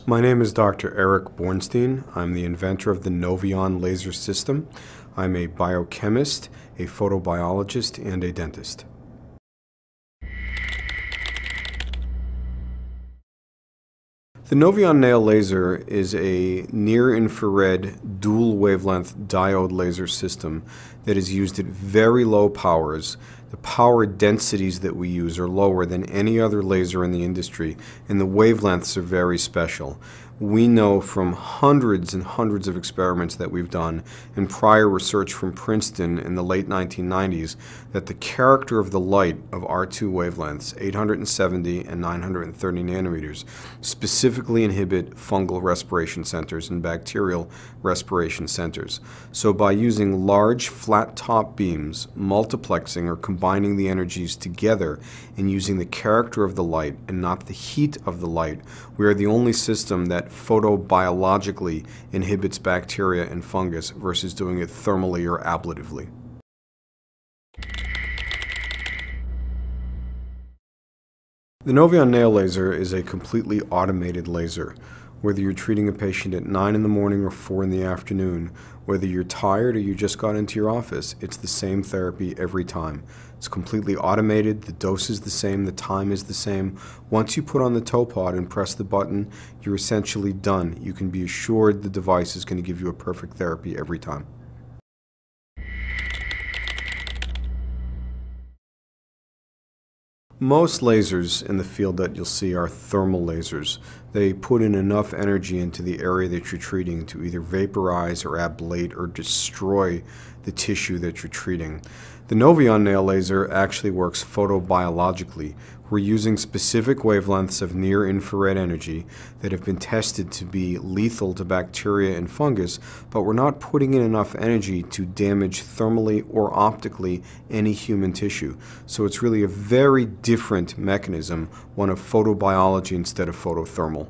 My name is Dr. Eric Bernstein. I'm the inventor of the Noveon Laser system. I'm a biochemist, a photobiologist, and a dentist. The Noveon nail laser is a near-infrared dual wavelength diode laser system that is used at very low powers. The power densities that we use are lower than any other laser in the industry, and the wavelengths are very special. We know from hundreds and hundreds of experiments that we've done and prior research from Princeton in the late 1990s that the character of the light of our two wavelengths, 870 and 930 nanometers, specifically inhibit fungal respiration centers and bacterial respiration centers. So by using large flat top beams, multiplexing or combining the energies together and using the character of the light and not the heat of the light, we are the only system that photobiologically inhibits bacteria and fungus versus doing it thermally or ablatively. The Noveon nail laser is a completely automated laser. Whether you're treating a patient at 9 in the morning or 4 in the afternoon, whether you're tired or you just got into your office, it's the same therapy every time. It's completely automated, the dose is the same, the time is the same. Once you put on the toe pod and press the button, you're essentially done. You can be assured the device is going to give you a perfect therapy every time. Most lasers in the field that you'll see are thermal lasers. They put in enough energy into the area that you're treating to either vaporize or ablate or destroy the tissue that you're treating. The Noveon nail laser actually works photobiologically. We're using specific wavelengths of near-infrared energy that have been tested to be lethal to bacteria and fungus, but we're not putting in enough energy to damage thermally or optically any human tissue. So it's really a very different mechanism, one of photobiology instead of photothermal.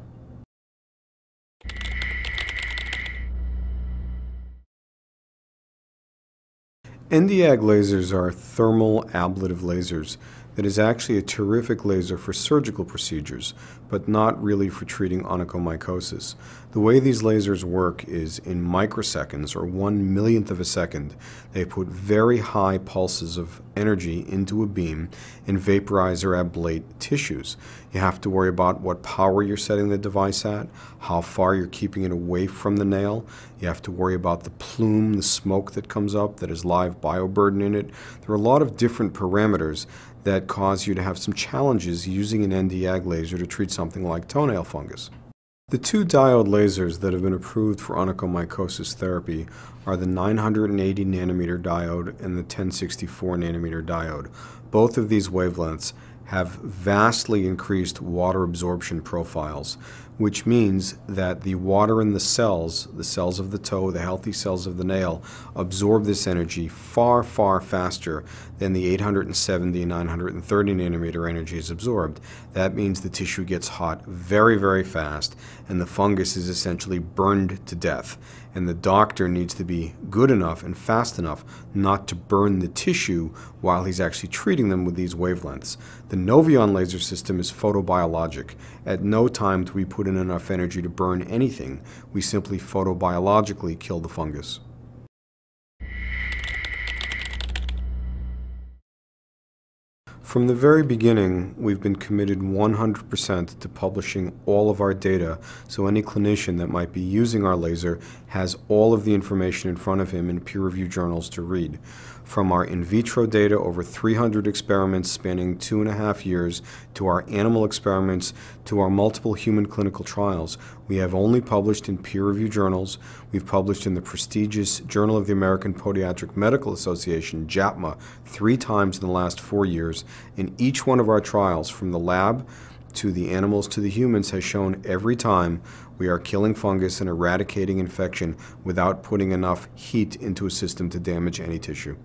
Nd:YAG lasers are thermal ablative lasers that is actually a terrific laser for surgical procedures, but not really for treating onychomycosis. The way these lasers work is in microseconds, or 1/1,000,000th of a second. They put very high pulses of energy into a beam and vaporize or ablate tissues. You have to worry about what power you're setting the device at, how far you're keeping it away from the nail. You have to worry about the plume, the smoke that comes up that has live bioburden in it. There are a lot of different parameters that cause you to have some challenges using an Nd:YAG laser to treat something like toenail fungus. The two diode lasers that have been approved for onychomycosis therapy are the 980 nanometer diode and the 1064 nanometer diode. Both of these wavelengths have vastly increased water absorption profiles, which means that the water in the cells of the toe, the healthy cells of the nail, absorb this energy far, far faster than the 870 and 930 nanometer energy is absorbed. That means the tissue gets hot very, very fast, and the fungus is essentially burned to death. And the doctor needs to be good enough and fast enough not to burn the tissue while he's actually treating them with these wavelengths. The Noveon laser system is photobiologic. At no time do we put in enough energy to burn anything. We simply photobiologically kill the fungus. From the very beginning, we've been committed 100% to publishing all of our data, so any clinician that might be using our laser has all of the information in front of him in peer-reviewed journals to read. From our in vitro data, over 300 experiments spanning 2.5 years, to our animal experiments, to our multiple human clinical trials, we have only published in peer-reviewed journals. We've published in the prestigious Journal of the American Podiatric Medical Association, JAPMA, 3 times in the last 4 years. In each one of our trials, from the lab to the animals to the humans, has shown every time we are killing fungus and eradicating infection without putting enough heat into a system to damage any tissue.